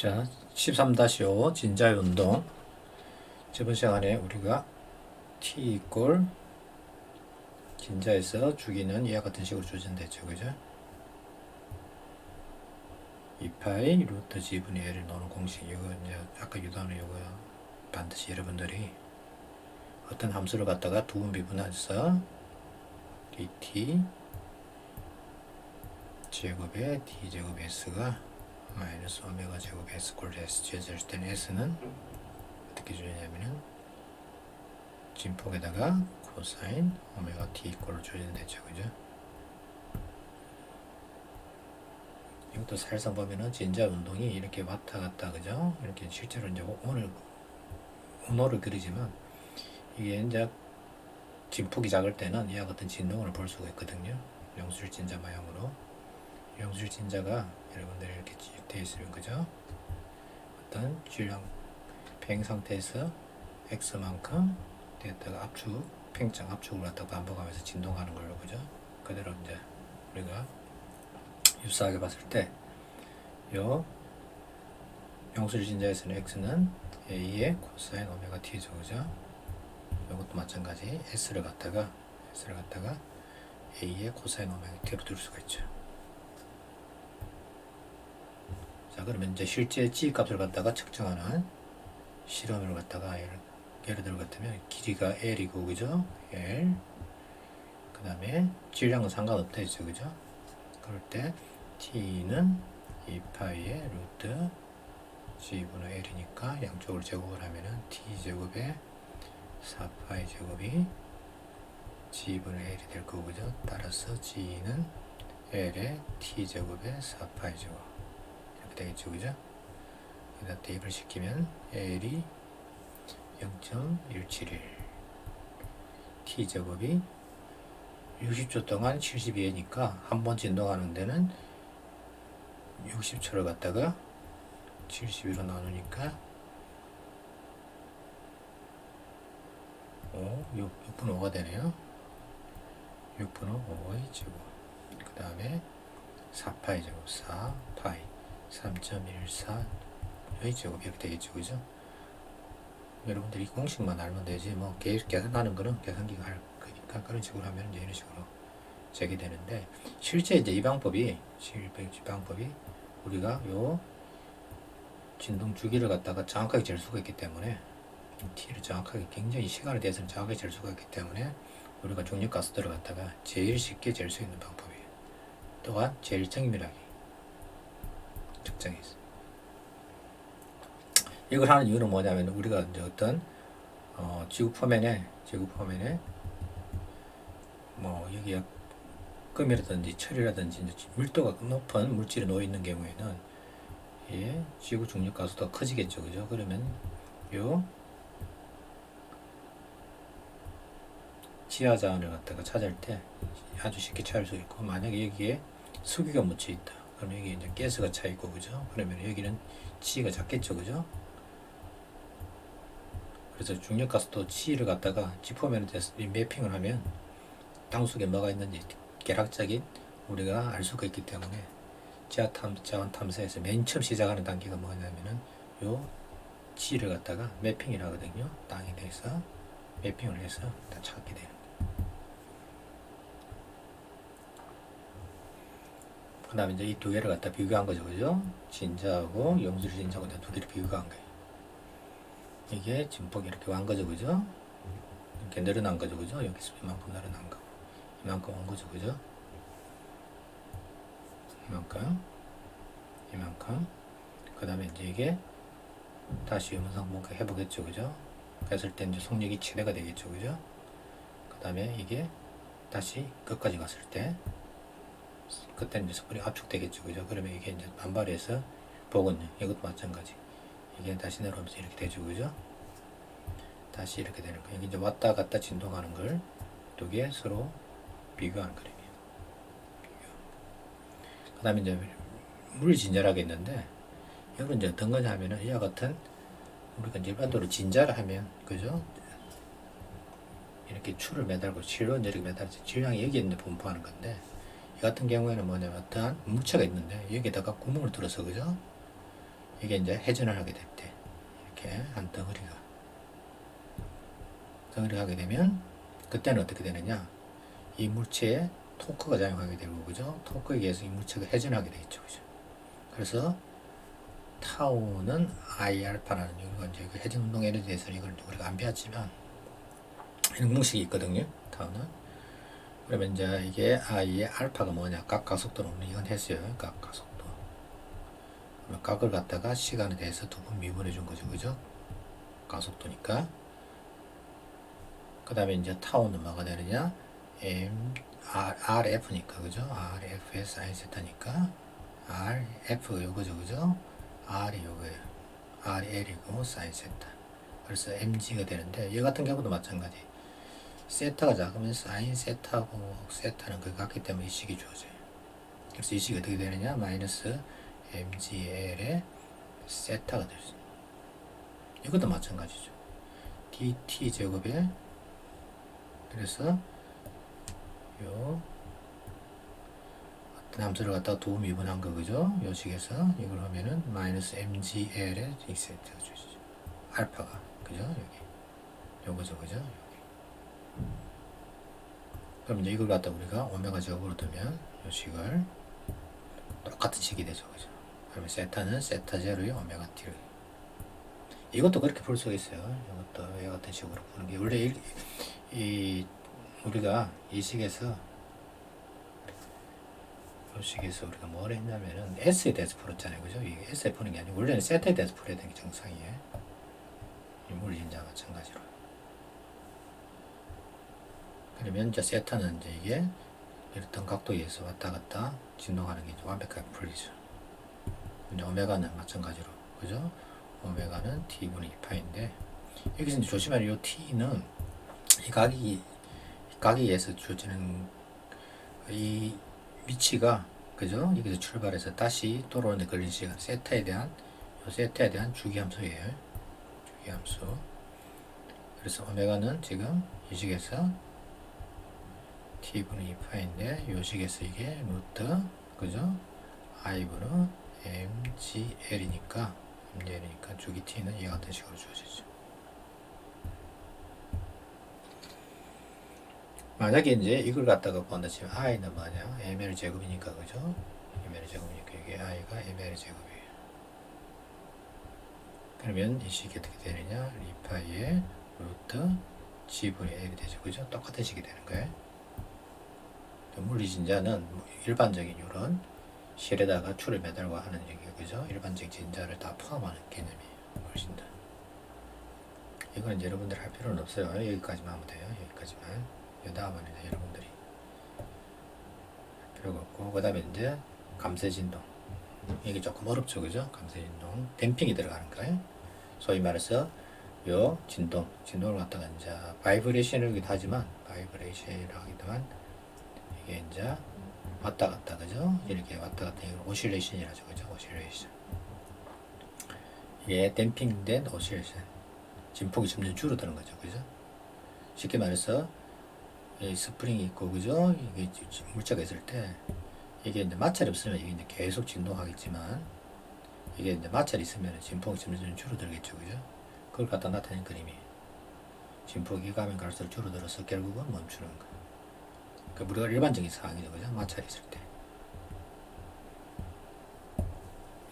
자, 13-5 진자의 운동. 저번 시간에 우리가 t 이꼴 진자에서 주기는 이와 같은 식으로 조정됐죠, 그죠? 2파이 루트 g분의 L을 넣는 공식. 이거 이제 아까 유도하는 이거 반드시 여러분들이 어떤 함수를 갖다가 두 번 미분해서 dt 제곱에 d 제곱 s가 마이너스 오메가 제곱 s 꼴 s 지어질 때는 s는 어떻게 주냐면은 진폭에다가 코사인 오메가 t 이꼴로 조정되죠, 그죠? 이것도 살상 보면은 진자 운동이 이렇게 왔다 갔다, 그죠? 이렇게 실제로 이제 오늘 운호를 그리지만 이게 이제 진폭이 작을 때는 이와 같은 진동을 볼 수가 있거든요. 영술 진자 모양으로. 영술 진자가 여러분들이 이렇게 되어 있으면, 그죠? 어떤 질량 팽 상태에서 x만큼 됐다가 압축, 팽창 압축을 갖다가 반복하면서 진동하는 걸로, 그죠? 그대로 이제 우리가 유사하게 봤을 때, 요 영술 진자에서는 x는 a의 코사인 오메가 t죠, 그죠? 이것도 마찬가지 s를 갖다가 a의 코사인 오메가 t로 둘 수가 있죠. 자, 그러면 이제 실제 g 값을 갖다가 측정하는 실험을 갖다가 예를 들어 같으면 길이가 L이고, 그죠? L. 그 다음에 질량은 상관없다 했죠, 그죠? 그럴 때 T는 2파이의 루트 G분의 L이니까 양쪽을 제곱을 하면은 T제곱에 4파이 제곱이 G분의 L이 될 거고, 그죠? 따라서 G는 L의 T제곱에 4파이 제곱. 이렇게 되겠죠, 그죠? 여기다 대입을 시키면 L이 0.171 t제곱이 60초 동안 72회니까 한 번 진동하는 데는 60초를 갖다가 72로 나누니까 6분의 5가 되네요. 6분의 5의 제곱. 그 다음에 4파이 제곱, 4파이 3.14의 제곱. 이렇게 되겠죠, 그죠? 여러분들이 공식만 알면 되지, 뭐 계산하는 거는 계산기가 할 거니까 그런 식으로 하면 이제 이런 식으로 제기되는데, 실제 이제 이 방법이 우리가 요 진동 주기를 갖다가 정확하게 잴 수가 있기 때문에, t를 정확하게, 굉장히 시간에 대해서는 정확하게 잴 수가 있기 때문에 우리가 중력 가스들을 갖다가 제일 쉽게 잴 수 있는 방법이에요. 또한 제일 정밀하게 측정해서. 이걸 하는 이유는 뭐냐면, 우리가 이제 어떤 지구 표면에 뭐 여기에 금이라든지 철이라든지 이제 밀도가 높은 물질이 놓여 있는 경우에는 지구 중력 가수도 커지겠죠, 그죠? 그러면 요 지하 자원을 갖다가 찾을 때 아주 쉽게 찾을 수 있고, 만약에 여기에 석유가 묻혀 있다, 그러면 여기 이제 가스가 차 있고, 그죠? 그러면 여기는 G가 작겠죠, 그죠? 그래서 중력가스도 C를 갖다가 지표면에 대해서 매핑을 하면 땅 속에 뭐가 있는지 계략적인 우리가 알 수가 있기 때문에, 자원 탐사에서 맨 처음 시작하는 단계가 뭐냐면은 요 C를 갖다가 매핑을 하거든요. 땅에 대해서 매핑을 해서 다 찾게 돼요. 그 다음에 이제 이 두 개를 갖다 비교한 거죠, 그죠? 진자하고 영술 진자하고 두 개를 비교한 거예요. 이게 진폭이 이렇게 완 거죠, 그죠? 이렇게 늘어난 거죠, 그죠? 여기서 이만큼 늘어난 거, 이만큼 온 거죠, 그죠? 이만큼. 그 다음에 이제 이게 다시 음성 뭔가 해보겠죠, 그죠? 그랬을 때 이제 속력이 최대가 되겠죠, 그죠? 그 다음에 이게 다시 끝까지 갔을 때, 그때 이제 스프링 압축되겠죠, 그죠? 그러면 이게 이제 반발해서 보건요, 이것도 마찬가지. 이게 다시 내려오면서 이렇게 되죠, 그죠? 다시 이렇게 되는 거예요. 여기 이제 왔다 갔다 진동하는 걸 두 개 서로 비교하는 그림이에요. 그 다음에 이제 물 진자라고 있는데, 이건 이제 어떤 거냐 하면은 이와 같은, 우리가 일반적으로 진자를 하면, 그죠? 이렇게 줄을 매달고 실로 이렇게 매달아서 질량이 여기에 있는 분포하는 건데, 이 같은 경우에는 뭐냐면 어떠한 물체가 있는데 여기에다가 구멍을 뚫어서, 그죠? 이게 이제 회전을 하게 될 때 이렇게 한 덩어리가 하게 되면 그때는 어떻게 되느냐, 이 물체에 토크가 작용하게 되고, 그죠? 토크에 의해서 이 물체가 회전하게 되겠죠, 그죠? 그래서 타우는 I 알파라는 이유가 이제 그 회전 운동 에너지에 대해서 이걸 우리가 안 배웠지만 이런 공식이 있거든요. 타우는. 그러면 이제 이게 I의 알파가 뭐냐, 각 가속도는 이건 했어요. 각 가속도. 각을 갖다가 시간에 대해서 두 번 미분해 준 거죠, 그죠? 가속도니까. 그 다음에 이제 타우는 뭐가 되느냐, RF니까, 그죠? RF의 사인 세타니까, RF 요거죠, 그죠? R이 요거예요. RL이고, 사인 세타. 그래서 mg가 되는데, 얘 같은 경우도 마찬가지. 세타가 작으면 사인 세타고, 세타는 그 같기 때문에 이 식이 주어져요. 그래서 이 식이 어떻게 되느냐, 마이너스 mgl의 세타가 될 수 있어요. 이것도 마찬가지죠. dt 제곱에, 그래서 요 어떤 함수를 갖다가 두 미분한 거, 그죠? 요 식에서 이걸 하면은 마이너스 mgl의 이 세트가 주시죠. 알파가, 그죠? 여기 요거죠, 그죠? 여기. 그럼 이제 이걸 갖다 우리가 오메가 제곱으로 두면 요 식을 똑같은 식이 되죠, 그죠? 그러면 세타는 세타 제로의 오메가 t를, 이것도 그렇게 풀 수가 있어요. 이것도 이 같은 식으로 푸는 게 원래 우리가 이 식에서 우리가 뭘 했냐면은 S에 대해서 풀었잖아요, 그죠? 이게 S에 푸는 게 아니고 원래는 세타에 대해서 풀어야 되는 게 정상이에요. 이 물리인자 마찬가지로. 그러면 이제 세타는 이제 이게 어떤 각도에 의해서 왔다 갔다 진동하는 게 완벽하게 풀리죠. 이제 오메가는 마찬가지로, 그죠? 오메가는 t분의 2파인데 여기서 이제 조심하는 요 t는 이 각에 의해서 주어지는 이 위치가, 그죠? 여기서 출발해서 다시 돌아오는 데 걸린 시간, 세타에 대한 주기함수예요. 주기함수. 그래서 오메가는 지금 이 식에서 t분의 2파인데 이 식에서 이게 루트, 그죠? i분의 mgl이니까 주기 t는 이 같은 식으로 주어지죠. 만약에 이제 이걸 갖다가 본다 치면 i는 뭐냐, ml 제곱이니까, 그죠? ml 제곱이니까 이게 i가 ml 제곱이에요. 그러면 이 식이 어떻게 되느냐, 2파이의 루트 g분의 l이 되죠, 그죠? 똑같은 식이 되는 거예요. 물리진자는 일반적인 이런 실에다가 줄을 매달고 하는 얘기예요, 그죠? 일반적인 진자를 다 포함하는 개념이에요, 물리진자. 이건 이제 여러분들 할 필요는 없어요. 여기까지만 하면 돼요. 여기까지만. 이 다음은 이제 여러분들이 필요가 없고, 그 다음에 이제 감쇄진동. 이게 조금 어렵죠, 그죠? 감쇄진동. 댐핑이 들어가는 거예요. 소위 말해서 요 진동을 갖다가 이제 바이브레이션이라고 하지만, 이게 이제 왔다 갔다, 그죠? 이렇게 왔다 갔다, 이걸 오실레이션이라죠, 그죠? 오실레이션. 이게 댐핑된 오실레이션. 진폭이 점점 줄어드는 거죠, 그죠? 쉽게 말해서 이 스프링이 있고, 그죠? 이게 물체가 있을 때 이게 이제 마찰이 없으면 이게 이제 계속 진동하겠지만, 이게 이제 마찰이 있으면 진폭이 점점 줄어들겠죠, 그죠? 그걸 갖다 나타낸 그림이에요. 진폭이 가면 갈수록 줄어들어서 결국은 멈추는 거예요. 그 우리가 일반적인 상황이죠, 그죠? 마찰이 있을 때.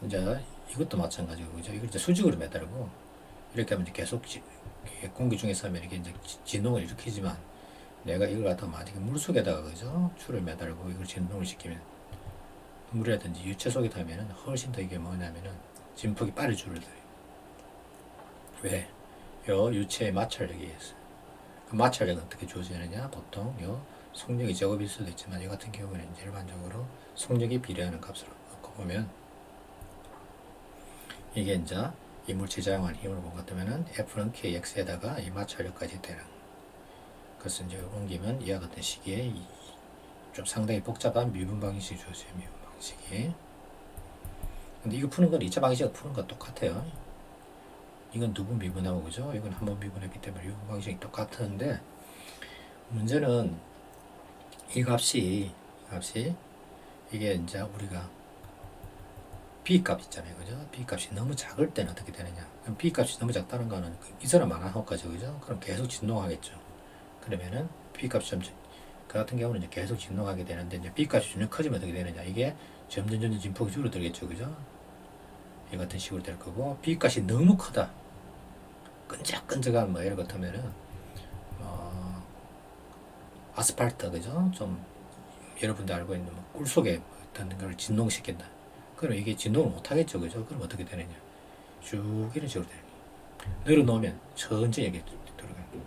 이제 이것도 마찬가지고, 그죠? 이걸 이제 수직으로 매달고 이렇게 하면 이제 계속 공기 중에서 하면 이게 이제 진동을 일으키지만, 내가 이걸 갖다가 만약에 물속에다가, 그죠? 줄을 매달고 이걸 진동을 시키면, 물이라든지 유체 속에 타면은 훨씬 더 이게 뭐냐면은 진폭이 빨리 줄어들어요. 왜? 요 유체의 마찰력에 의해서. 그 마찰력은 어떻게 주어지느냐? 보통 요 속력이 제곱일 수도 있지만, 이 같은 경우는 이제 일반적으로 속력에 비례하는 값으로 놓고 보면, 이게 이제 이 물체 작용하는 힘으로 본 것 같으면은 F는 KX에다가 이 마찰력까지 되는, 그것을 이제 옮기면 이와 같은 식의 좀 상당히 복잡한 미분 방식이 주어져요. 미분 방식이. 근데 이거 푸는 건 2차 방식과 푸는 건 똑같아요. 이건 두 번 미분하고, 그죠? 이건 한 번 미분했기 때문에 미분 방식이 똑같은데, 문제는 이 값이 이게 이제 우리가 B값 있잖아요. 그죠? B값이 너무 작을 때는 어떻게 되느냐. 그럼 B값이 너무 작다는 거는 이 사람 안 할 거죠. 그죠? 그럼 계속 진동하겠죠. 그러면은 B값이 그 같은 경우는 이제 계속 진동하게 되는데, 이제 B값이 점점 커지면 어떻게 되느냐. 이게 점점 진폭이 줄어들겠죠. 그죠? 이 같은 식으로 될 거고, B값이 너무 크다. 끈적끈적한 뭐 예를 같으면은 아스팔트, 그죠? 좀 여러분들 알고 있는 뭐 꿀속에 어떤 걸 진동시킨다. 그럼 이게 진동을 못 하겠죠. 그죠? 그럼 어떻게 되느냐. 쭉 이런 식으로 되는 거예요. 늘어놓으면 천천히 이렇게 돌아가는 거예요.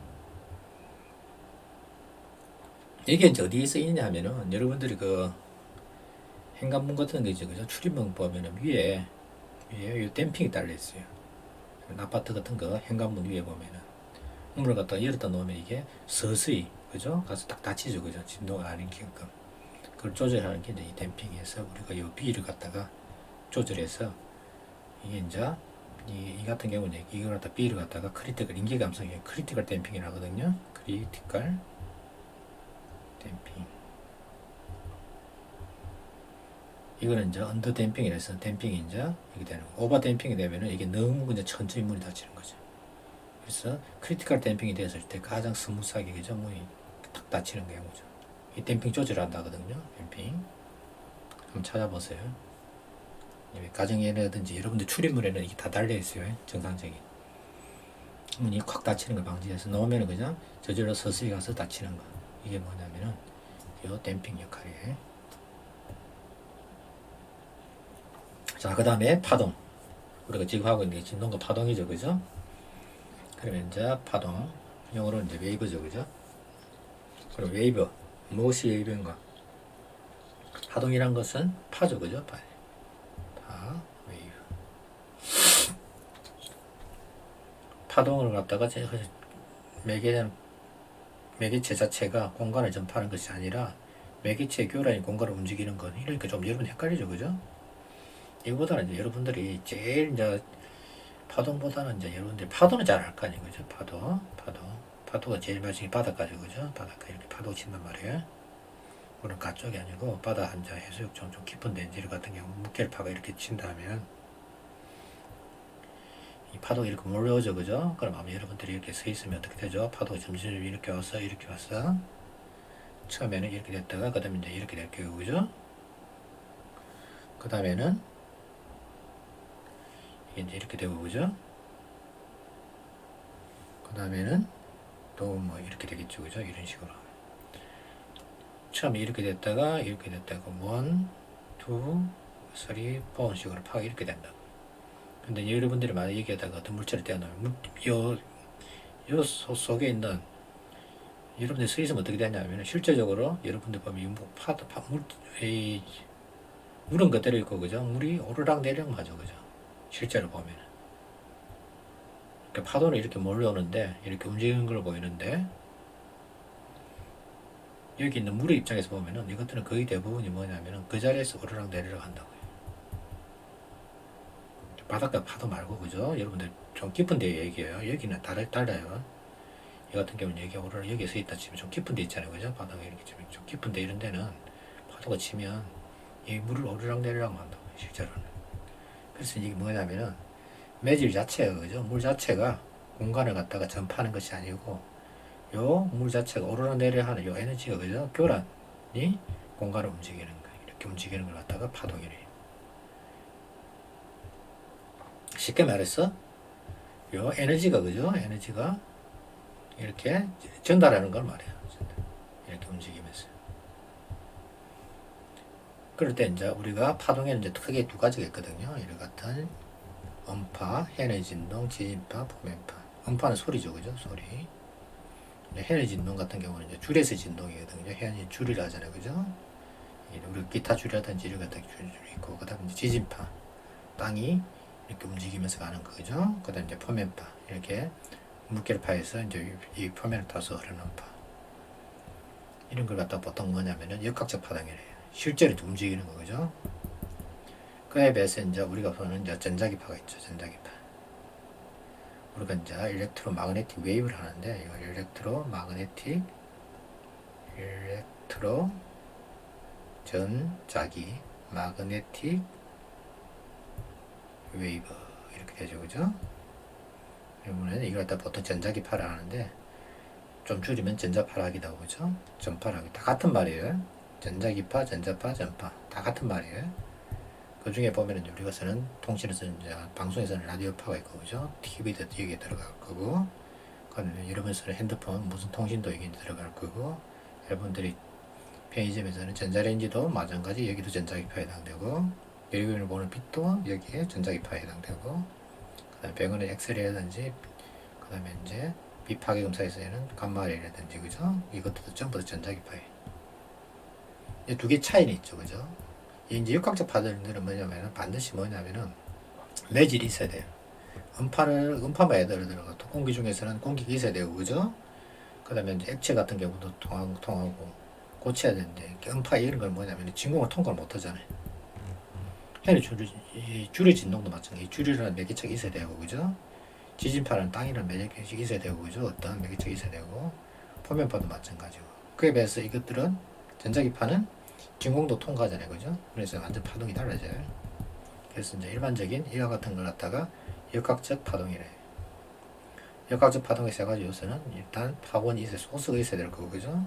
이게 이제 어디에 쓰이느냐 하면은, 여러분들이 그 현관문 같은 거 있죠. 그죠? 출입문 보면은 위에 이 댐핑이 달려 있어요. 아파트 같은 거 현관문 위에 보면은 문을 갖다가 열었다 놓으면 이게 서서히, 그죠? 가서 딱 닫히죠. 그죠? 진동을 안 일으키게끔. 그걸 조절하는 게 이제 이 댐핑에서 우리가 이 B를 갖다가 조절해서, 이게 이제 이 같은 경우는 이걸 갖다 B를 갖다가 크리티컬 인계 감성의 크리티컬 댐핑이라 하거든요. 크리티컬 댐핑. 이거는 이제 언더 댐핑이라서 댐핑이 이제 이렇게 되는 거. 오버 댐핑이 되면은 이게 너무 이제 천천히 문이 닫히는 거죠. 그래서 크리티컬 댐핑이 됐을 때 가장 스무스하게, 그죠? 문이 탁 닫히는 경우죠. 이 댐핑 조절한다거든요. 댐핑. 한번 찾아보세요. 가정에라든지 여러분들 출입문에는 이게 다 달려 있어요. 정상적인. 문이 콱 닫히는 걸 방지해서 넣으면 그냥 저절로 서서히 가서 닫히는 거. 이게 뭐냐면은 이 댐핑 역할이에요. 자, 그 다음에 파동. 우리가 지금 하고 있는 게 진동과 파동이죠. 그죠? 그러면 이제 파동. 영어로는 이제 웨이브죠. 그죠? 그럼 웨이브. 무엇이 웨이브인가? 파동이란 것은 파죠. 그죠? 파, 웨이브. 파동을 갖다가 매개체 자체가 공간을 전파하는 것이 아니라 매개체 교란이 공간을 움직이는 건, 이러니까 좀 여러분 헷갈리죠. 그죠? 이거보다는 이제 여러분들이 제일 이제 파동보다는 이제 여러분들이 파도는 잘 알 거 아니에요. 그죠? 파도가 제일 마지막에 바닷가죠. 그죠? 바닷가 이렇게 파도 친단 말이에요. 물은 가쪽이 아니고 바다 한자 해수욕 좀 깊은 데 이제 같은 경우 무켈파가 이렇게 친다면 이 파도가 이렇게 몰려오죠. 그죠? 그럼 아마 여러분들이 이렇게 서 있으면 어떻게 되죠? 파도가 점점 이렇게 와서 처음에는 이렇게 됐다가 그 다음에 이제 이렇게 될 거고, 그죠? 그 다음에는 이게 이제 이렇게 되고, 그죠? 그 다음에는 또 뭐 이렇게 되겠죠. 그죠? 이런 식으로. 처음에 이렇게 됐다가 이렇게 됐다가 1, 2, 3, 4 식으로 파가 이렇게 된다고. 근데 여러분들이 만약 여기에다가 어떤 물체를 떼어놓으면 요 속에 있는, 여러분들이 서 있으면 어떻게 되냐면 실제적으로 여러분들 보면 물은 그대로 있고, 그죠? 물이 오르락 내리락 하죠. 그죠? 실제로 보면. 그러니까 파도는 이렇게 몰려오는데 이렇게 움직이는 걸 보이는데, 여기 있는 물의 입장에서 보면은 이것들은 거의 대부분이 뭐냐면은 그 자리에서 오르락 내리락 한다고요. 바닷가 파도 말고, 그죠? 여러분들 좀 깊은 데 얘기해요. 여기는 달라요. 이 같은 경우는 여기 오르락 여기에 서 있다 치면 좀 깊은 데 있잖아요. 그죠? 바다가 이렇게 좀 깊은 데 이런 데는 파도가 치면 이 물을 오르락 내리락 한다고요. 실제로는. 그래서 이게 뭐냐면은 매질 자체가, 그죠? 물 자체가 공간을 갖다가 전파하는 것이 아니고 요 물 자체가 오르락내리락 하는 요 에너지가, 그죠? 교란이 공간을 움직이는 거예요. 이렇게 움직이는 걸 갖다가 파동이래요. 쉽게 말해서 요 에너지가, 그죠? 에너지가 이렇게 전달하는 걸 말해요. 이렇게 움직이면서. 그럴 때 이제 우리가 파동에는 이제 크게 두 가지가 있거든요. 이런 같은 음파, 해내 진동, 지진파, 포면파. 음파는 소리죠. 그죠? 소리. 해내 진동 같은 경우는 이제 줄에서 진동이거든요. 해안이 줄이라 하잖아요. 그죠? 우리 기타 줄이라든지 이런 같은 줄이 있고, 그 다음에 지진파. 땅이 이렇게 움직이면서 가는 거죠. 그 다음에 이제 포면파. 이렇게 물결파에서 이제 이 표면을 타서 흐르는 파. 이런 걸 갖다 보통 뭐냐면은 역학적 파동이래요. 실제로 움직이는 거죠. 그에 비해서 이제 우리가 보는 이제 전자기파가 있죠. 전자기파. 우리가 이제 일렉트로마그네틱 웨이브를 하는데, 이거 일렉트로 전자기 마그네틱 웨이브 이렇게 되죠, 그죠? 그러면 이걸 갖다 보통 전자기파라 하는데 좀 줄이면 전자파라기도 하고, 그죠? 전파라기 다 같은 말이에요. 전자기파, 전자파, 전파 다 같은 말이에요. 그 중에 보면은 우리가 쓰는 통신에서는 이제 방송에서는 라디오파가 있고, 그죠? TV도 여기에 들어갈 거고, 그다음에 여러분 쓰는 핸드폰 무슨 통신도 여기 들어갈 거고, 여러분들이 편의점에서는 전자레인지도 마찬가지 여기도 전자기파에 해당되고, 여러분이 보는 빛도 여기에 전자기파에 해당되고, 그다음에 병원의 엑스레이라든지, 그다음에 이제 비파괴 검사에서는 감마레이라든지, 그죠? 이것도 전부 다 전자기파에. 이 두 개 차이는 있죠, 그죠? 이제 역학적 파들은 뭐냐면은 반드시 뭐냐면은 매질이 있어야 돼요. 음파만 예를 들어 공기 중에서는 공기가 있어야 되고, 그죠? 그다음에 이제 액체 같은 경우도 통하고 고쳐야 되는데, 음파 이런 걸 뭐냐면 진공을 통과를 못 하잖아요. 해는 줄의 진동도 마찬가지. 줄이라는 매개체가 있어야 되고, 그죠? 지진파는 땅이라는 매개체가 있어야 되고, 그죠? 어떤 매개체가 있어야 되고, 포면파도 마찬가지고. 그에 비해서 이것들은 전자기파는 진공도 통과하잖아요, 그죠? 그래서 완전 파동이 달라져요. 그래서 이제 일반적인 이와 같은 걸 갖다가 역학적 파동이래. 역학적 파동의 세 가지 요소는 일단 파원이 있어야, 소스가 있어야 될 거고, 그죠?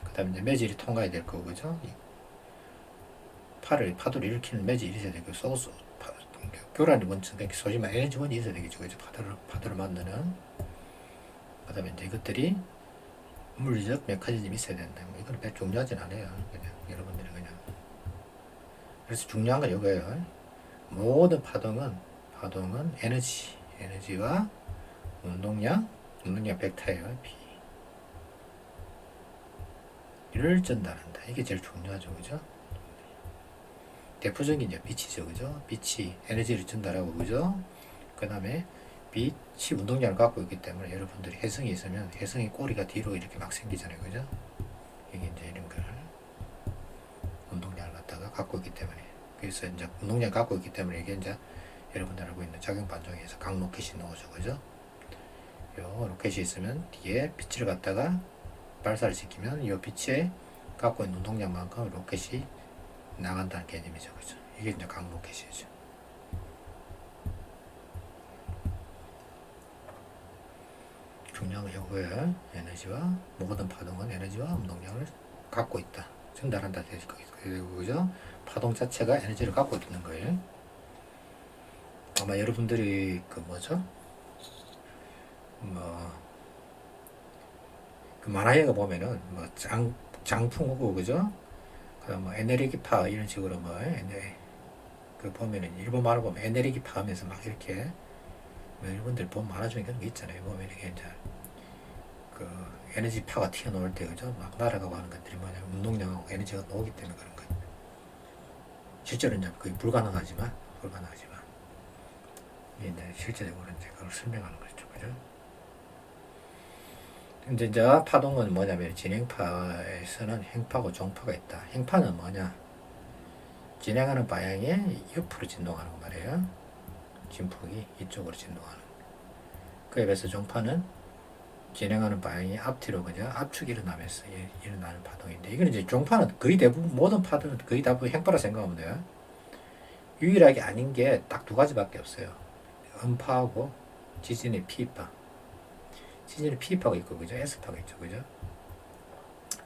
그 다음에 이제 매질이 통과해야 될 거고, 그죠? 파도를 일으키는 매질이 있어야 되고, 소스, 교란이 먼저, 소지만 에너지원이 있어야 되겠죠, 그죠? 파도를 만드는. 그 다음에 이제 이것들이 물리적 메커니즘이 있어야 된다. 뭐 이건 별 중요하진 않아요. 그냥 여러분들이 그냥. 그래서 중요한 건 이거예요. 모든 파동은 에너지와 운동량 벡터예요. B를 전달한다. 이게 제일 중요하죠, 그죠? 대표적인 이제 빛이죠, 그죠? 빛이 에너지를 전달하고, 그죠? 그 다음에 빛이 운동량을 갖고 있기 때문에 여러분들이 혜성이 있으면 혜성이 꼬리가 뒤로 이렇게 막 생기잖아요, 그죠? 이게 이제 이런 걸 운동량을 갖다가 갖고 있기 때문에, 그래서 이제 운동량 갖고 있기 때문에 이게 이제 여러분들 알고 있는 작용 반정에서 각 로켓이 나오죠, 그죠? 요 로켓이 있으면 뒤에 빛을 갖다가 발사를 시키면 이 빛에 갖고 있는 운동량만큼 로켓이 나간다는 개념이죠, 그죠? 이게 이제 각 로켓이죠. 중요한 건 이거예요. 에너지와 모든 파동은 에너지와 운동량을 갖고 있다, 전달한다 되실 거예요, 그죠? 파동 자체가 에너지를 갖고 있는 거예요. 아마 여러분들이 그 뭐죠? 그 만화에 보면은 뭐 장풍우고, 그죠? 그다음 뭐 에네르기파 이런 식으로 그 보면은 일본 만화 보면 에네르기파 하면서 막 이렇게 뭐 일본들 본 만화 중에 그런 게 있잖아요. 보면 이렇게 이제 그 에너지파가 튀어나올 때, 그죠? 막 날아가고 하는 것들이 뭐냐면 운동량하고 에너지가 나오기 때문에 그런 거예요. 실제로 이제 거의 불가능하지만 이제 실제적으로 이제 그걸 설명하는 거죠, 그죠? 근데 이제 파동은 뭐냐면 진행파에서는 행파고 종파가 있다. 행파는 뭐냐? 진행하는 방향에 옆으로 진동하는 거 말이에요. 진폭이 이쪽으로 진동하는. 그에 비해서 종파는 진행하는 방향이 앞뒤로, 그죠? 압축이 일어나면서 일어나는 파동인데, 이건 이제 종파는 거의 대부분 모든 파동은 거의 대부분 행파라 생각하면 돼요. 유일하게 아닌 게 딱 두 가지밖에 없어요. 음파하고 지진의 P파. 지진의 P파가 있고, 그죠? S파가 있죠, 그죠?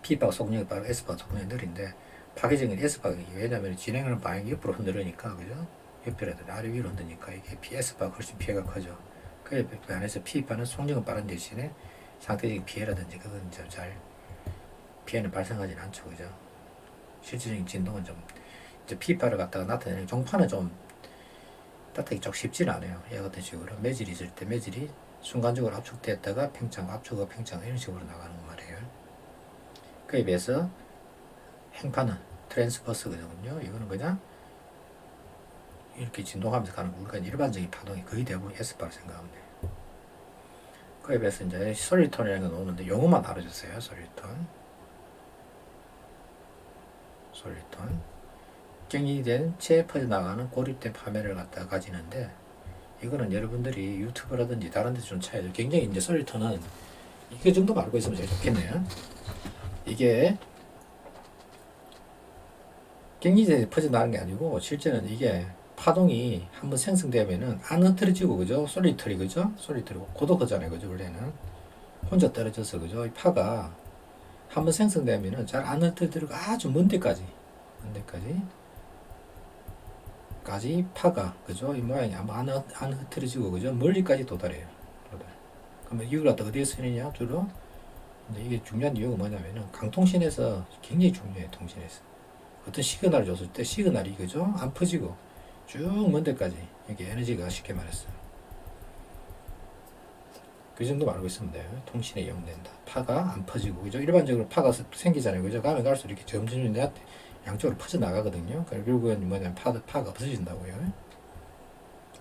P파가 속력이 빠르고 S파가 속력이 느린데, 파괴적인 S파가, 왜냐면 진행하는 방향이 옆으로 흔들으니까, 그죠? 옆이라든지 아래 위로 흔드니까 이게 S파가 훨씬 피해가 커져. 그에 반해서 P파는 속력은 빠른 대신에 상대적인 피해라든지 그건 잘 피해는 발생하지는 않죠, 그죠? 실질적인 진동은 좀 이제 P파를 갖다가 나타내는, 종파는 좀 나타내기 좀 쉽지는 않아요. 이와 같은 식으로 매질이 있을 때 매질이 순간적으로 압축됐다가 팽창, 압축과 팽창 이런 식으로 나가는 말이에요. 그에 비해서 행파는 트랜스버스거든요. 이거는 그냥 이렇게 진동하면서 가는 거, 우리가 일반적인 파동이 거의 대부분 S파를 생각하면 돼요. 그에 비해서 이제 솔리톤이라는 게 나오는데 용어만 알아줬어요. 솔리톤. 쟁이된 채 퍼져나가는 고립된 파멸을 갖다 가지는데, 이거는 여러분들이 유튜브라든지 다른 데서 좀 차이도 굉장히, 이제 솔리톤은 이게 정도만 알고 있으면 제일 좋겠네요. 이게 갱기제에 퍼져나가는 게 아니고 실제는 이게 파동이 한번 생성되면은 안 흐트러지고 그죠? 솔리터리 그죠? 솔리터리 고독하잖아요 그죠? 원래는 혼자 떨어져서 그죠? 이 파가 한번 생성되면은 잘 안 흐트러지고 아주 먼 데까지 파가 그죠? 이 모양이 아마 안 흐트러지고 그죠? 멀리까지 도달해요. 그러면 이걸 갖다 어디에 쓰느냐 주로 이제 이게 중요한 이유가 뭐냐면은 강통신에서 굉장히 중요해요. 통신에서 어떤 시그널을 줬을 때 시그널이 그죠? 안 퍼지고 쭉 먼 데까지 이렇게 에너지가 쉽게 말해서 그 정도만 알고 있으면 돼요. 통신에 이용된다. 파가 안 퍼지고 그죠? 일반적으로 파가 생기잖아요. 그죠? 가면 갈수록 이렇게 점점 양쪽으로 퍼져 나가거든요. 결국은 뭐냐면 파가 없어진다고요.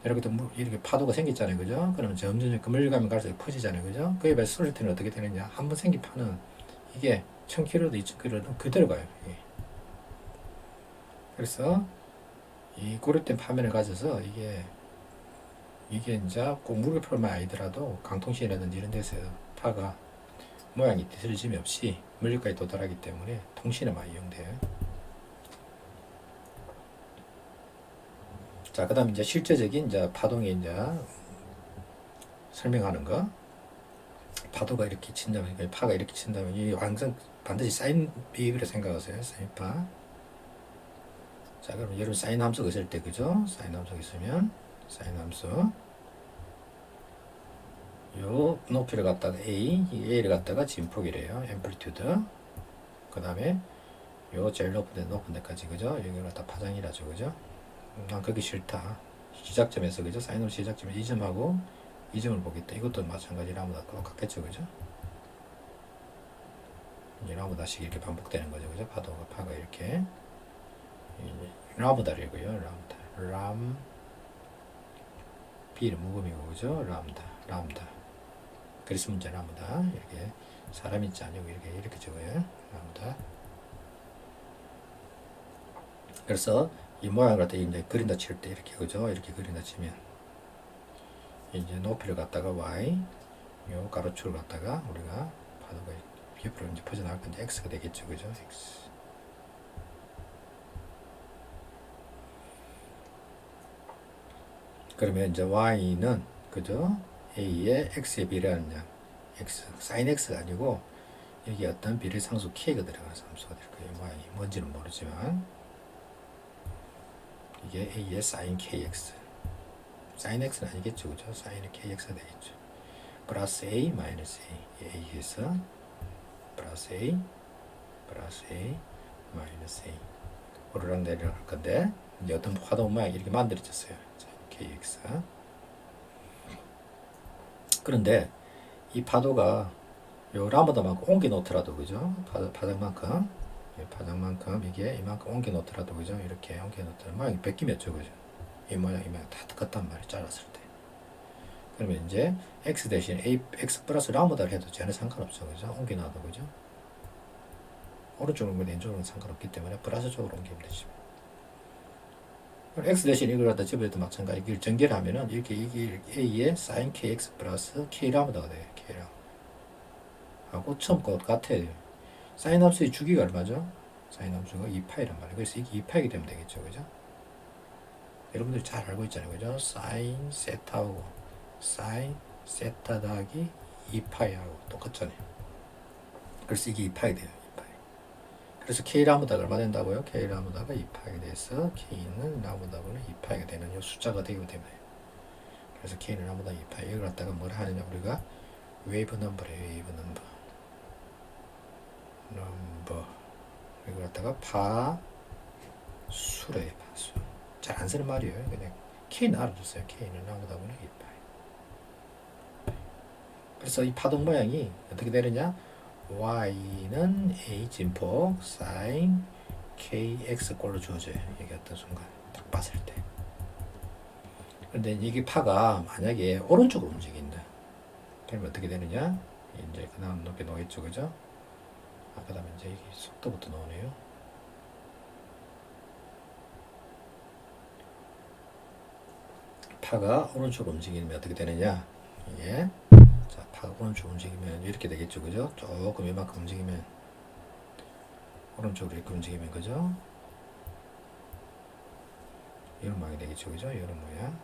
이렇게 이렇게 파도가 생겼잖아요. 그죠? 그러면 점점 그물 가면 갈수록 퍼지잖아요. 그죠? 그에 비해서 솔리트는 어떻게 되느냐? 한번 생긴 파는 이게 1000km도 2000km도 그대로 가요. 이게. 그래서 이 고립된 파면을 가져서 이게 이제 꼭 물결표만 아니더라도 강통신이라든지 이런 데서 파가 모양이 뒤틀림이 없이 물리까지 도달하기 때문에 통신에 많이 이용돼요. 자, 그 다음 이제 실제적인 이제 파동의 이제 설명하는 거. 파도가 이렇게 친다면, 파가 이렇게 친다면, 이 항상 반드시 사인 비입이라 생각하세요. 사인파. 자, 그럼 여러분 사인 함수가 있을 때, 그죠? 사인 함수가 있으면, 사인 함수. 요 높이를 갖다가 A, 이 A를 갖다가 진폭이래요. 앰플리튜드. 그 다음에 요 제일 높은 데까지, 그죠? 여기를 갖다 파장이라죠, 그죠? 난 그게 싫다. 시작점에서, 그죠? 사인으로 시작점에 이 점하고 이 점을 보겠다. 이것도 마찬가지라면 똑같겠죠, 그죠? 이제 라무다씩 이렇게 반복되는 거죠, 그죠? 파가 이렇게 라무다이고요, 람 B는 무음이고, 그죠? 람다. 그리스 문자 라무다 이렇게 사람 있지 아니고 이렇게 적어요, 라무다. 그래서 이 모양을 갖다 이제 그린다 칠 때 이렇게 그죠? 이렇게 그린다 치면 이제 높이를 갖다가 y, 요 가로축을 갖다가 우리가 파도가 옆으로 이제 퍼져나갈 건데 x가 되겠죠, 그죠? x. 그러면 이제 y는 그죠? a의 x에 비례하는 양, x, sin x가 아니고 여기 어떤 비례상수 k가 들어가서 함수가 될 거예요. 모양이 뭔지는 모르지만 이게 a의 sin kx, sin x는 아니겠죠, 그죠? sin kx가 되겠죠. 플러스 a 마이너스 a, a에서 플러스 a 마이너스 a 오르락 내리락 할 건데 이제 어떤 화동 모양이 이렇게 만들어졌어요. kx. 그런데 이 파도가 요 라모다만큼 옮겨 놓더라도 그죠? 파장만큼 이게 이만큼 옮겨 놓더라도 그죠? 이렇게 옮겨 놓더라도 모양이 바뀌었죠, 그죠? 이 모양 다 똑같단 말이에요. 잘랐을 때. 그러면 이제 x 대신 x 플러스 라모다를 해도 전혀 상관없죠, 그죠? 옮겨 놔도 그죠? 오른쪽으로 왼쪽으로는 상관없기 때문에 플러스 쪽으로 옮기면 되죠. x 대신 이걸 갖다 집어도 마찬가지. 이걸 전개를 하면은 이게 a의 sin kx 플러스 k 라모다가 돼요. k 라 하고 처음 것 같아요. 사인 함수의 주기가 얼마죠? 사인 함수가 2파이란 말이에요. 그래서 이게 2파이게 되면 되겠죠, 그죠? 여러분들이 잘 알고 있잖아요, 그죠? 사인 세타하고 사인 세타 더하기 2파이하고 똑같잖아요. 그래서 이게 2파이 돼요. 2파이. 그래서 k 라모다가 얼마 된다고요? k 라모다가 2파이가 돼서 k는 라모다분의 2파이가 되는 이 숫자가 되게 되면 그래서 k는 라모다 2파이. 이걸 갖다가 뭘 하느냐 우리가 웨이브 넘버래요. 웨이브 넘버. 이걸 갖다가 파수래요. 파수. 잘 안 쓰는 말이에요. 그냥 k는 알아두세요. k는 라모다분의 2파이. 그래서 이 파동 모양이 어떻게 되느냐? y는 a 진폭 sin kx 꼴로 주어져요. 이게 어떤 순간 딱 봤을 때. 그런데 이게 파가 만약에 오른쪽으로 움직인다. 그러면 어떻게 되느냐? 이제 그 다음 높게 놓겠죠, 그죠? 그 다음에 이제 이게 속도부터 나오네요. 파가 오른쪽으로 움직이면 어떻게 되느냐? 이게 자, 파가 오른쪽으로 움직이면 이렇게 되겠죠, 그죠? 조금 이만큼 움직이면 오른쪽으로 이렇게 움직이면 그죠? 이런 모양이 되겠죠, 그죠? 이런 모양.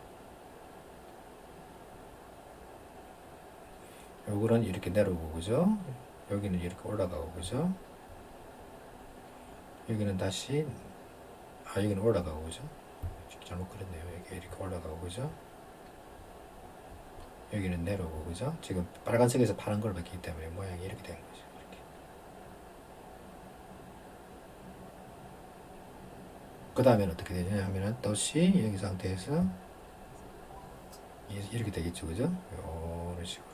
요거는 이렇게 내려오고, 그죠? 여기는 이렇게 올라가고, 그죠? 여기는 다시, 여기는 올라가고, 그죠? 잘못 그렸네요. 여기 이렇게 올라가고, 그죠? 여기는 내려오고, 그죠? 지금 빨간색에서 파란 걸 봤기 때문에 모양이 이렇게 되는 거죠. 이렇게. 그 다음에는 어떻게 되냐 하면은 또시 여기 상태에서 이렇게 되겠죠, 그죠? 이런 식으로.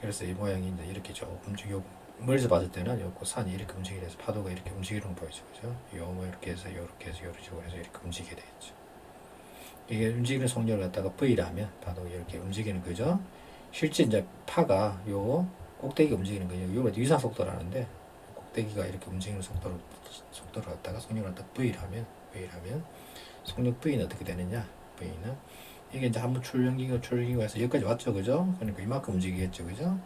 그래서 이 모양이 이제 이렇게 조금 움직이고, 멀리서 봤을 때는 요 산이 이렇게 움직이면서 파도가 이렇게 움직이는 거 보이죠, 그죠? 요 뭐 이렇게 해서 이렇게 해서 이런 식으로 해서 이렇게 움직이게 되겠죠. 이게 움직이는 속력을 갖다가 V라면 파도가 이렇게 움직이는 거죠. 실제 이제 파가 요 꼭대기가 움직이는 거죠. 이거 위상 속도라는데 꼭대기가 이렇게 움직이는 속도를 갖다가 속력을 갖다 V라면 속력 V는 어떻게 되느냐? V는 이게 이제 한번 출렁기고 해서 여기까지 왔죠, 그죠? 그러니까 이만큼 움직이겠죠, 그죠?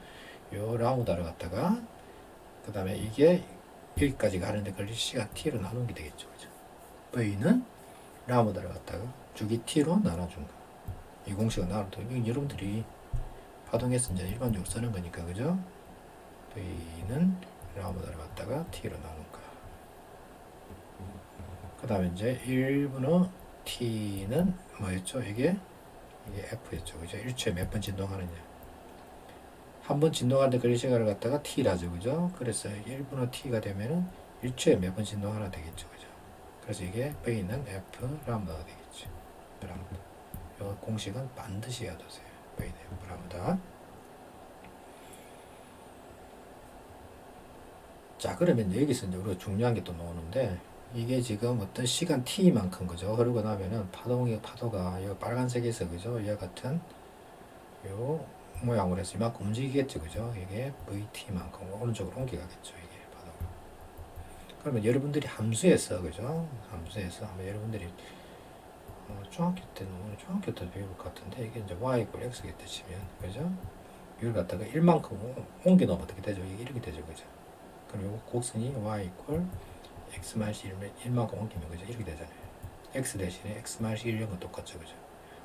요 라우다를 갖다가 그 다음에 이게 여기까지 가는데 걸릴 시간 t로 나누는 게 되겠죠, 그죠? V는 라우다를 갖다가 주기 t로 나눠준 거. 이 공식은 나눠도 이건 여러분들이 파동에서 이제 일반적으로 쓰는 거니까, 그죠? V는 라우다를 갖다가 t로 나눈 거. 그 다음에 이제 1분의 t는 뭐였죠? 이게 f였죠, 그죠? 1초에 몇 번 진동하느냐. 한 번 진동하는데 걸릴 시간을 갖다가 t라죠, 그죠? 그래서 1분의 t가 되면은 1초에 몇 번 진동하나 되겠죠, 그죠? 그래서 이게 V는 f 람다가 되겠죠. 람다. 이 공식은 반드시 외워두세요. V는 f 람다. 자, 그러면 여기서 이제 우리가 중요한 게 또 나오는데, 이게 지금 어떤 시간 t만큼, 그죠? 흐르고 나면은 파도가 이 빨간색에서, 그죠? 이와 같은 요 모양으로 해서 이만큼 움직이겠죠, 그죠? 이게 vt만큼 오른쪽으로 옮겨가겠죠, 이게 파도가. 그러면 여러분들이 함수에서, 그죠? 함수에서 아마 여러분들이 중학교 때는 오늘 중학교 때 배울 것 같은데, 이게 이제 y = x겠다 치면, 그죠? 이걸 갖다가 1만큼 옮겨 놓으면 어떻게 되죠? 이게 이렇게 되죠, 그죠? 그럼 요 곡선이 y = x-1만큼 옮기면, 그죠? 이렇게 되잖아요. x 대신에 x-1은 똑같죠, 그죠?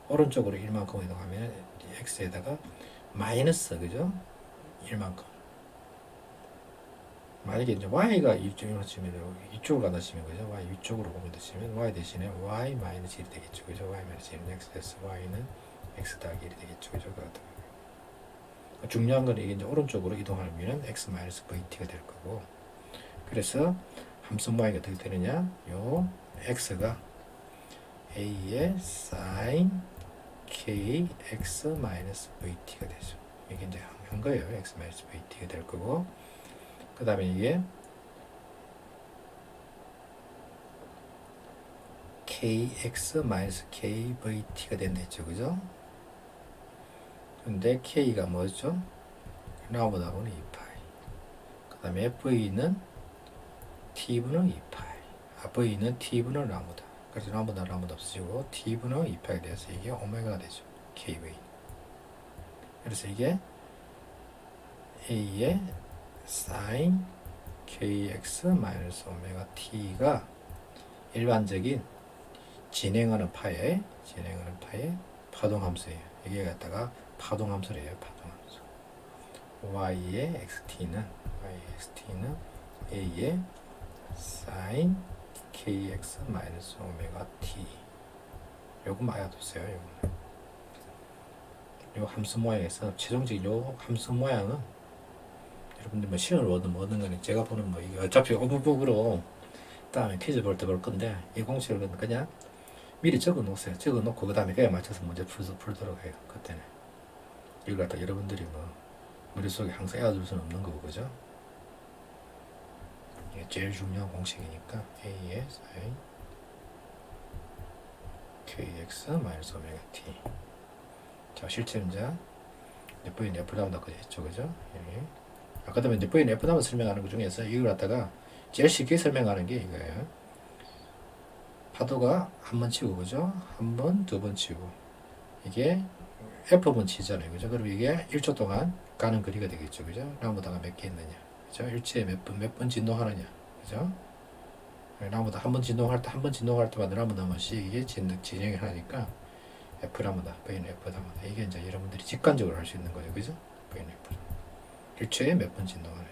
오른쪽으로 1만큼 이동하면 x에다가 마이너스, 그죠? 1만큼. 만약에 이제 y가 이쪽으로 치면 이쪽으로 간다 치면, 그죠? y 위쪽으로 보면 치면 y 대신에 y 마이너스 1이 되겠죠, 그죠? y 마이너스 1은 x 됐어. y는 x 더하기 1이 되겠죠, 그죠? 중요한 건 이게 이제 오른쪽으로 이동하면 x 마이너스 vt가 될 거고, 그래서 함수 모양이 어떻게 되느냐? 요 x가 a의 sin k x 마이너스 vt가 되죠. 이게 이제 한 거예요. x 마이너스 vt가 될 거고, 그 다음에 이게 kx 마이너스 kvt가 된다 했죠, 그죠? 근데 k가 뭐죠? 라보다 보니 2파이. 그 다음에 v는 t분의 2파이. v는 t분의 라보다. 그래서 라보다 없어지고 t분의 2파이가 돼서 이게 오메가가 되죠. kv. 그래서 이게 a의 sin kx 마이너스 오메가 t가 일반적인 진행하는 파의 파동함수예요. 이게 갖다가 파동함수래요. 파동함수. y의 xt는 a의 sin kx 마이너스 오메가 t. 요거 알아두세요. 요 함수 모양에서 최종적인 요 함수 모양은 여러분들 뭐 시험을 뭐든 간에 제가 보는 뭐 이게 어차피 오버북으로 다음에 퀴즈 볼 때 볼 건데, 이 공식을 그냥 미리 적어 놓으세요. 적어 놓고 그 다음에 그에 맞춰서 문제 풀도록 해요. 그때는 이걸 갖다 여러분들이 뭐 머릿속에 항상 외워둘 수는 없는 거고, 그죠? 이게 제일 중요한 공식이니까 a의 sin kx 마이너스 오메가 t. 자, 실제 이제 v는 f 나온다까지 했죠, 그죠? 예. 아까 전에 v는 f 나온 설명하는 것 중에서 이걸 갖다가 제일 쉽게 설명하는 게 이거예요. 파도가 한 번 치고, 그죠? 한 번, 두 번 치고, 이게 F번 치잖아요, 그죠? 그럼 이게 1초 동안 가는 거리가 되겠죠, 그죠? 라보다가 몇 개 있느냐, 그죠? 일체에 몇 번 진동하느냐, 그죠? 라무다 한 번 진동할 때마다 라무다 한 번씩 이게 진행을 하니까 F 라무다, V는 F 라무다. 이게 이제 여러분들이 직관적으로 할 수 있는 거죠, 그죠? V는 F. 1초에 몇 번 진동하느냐.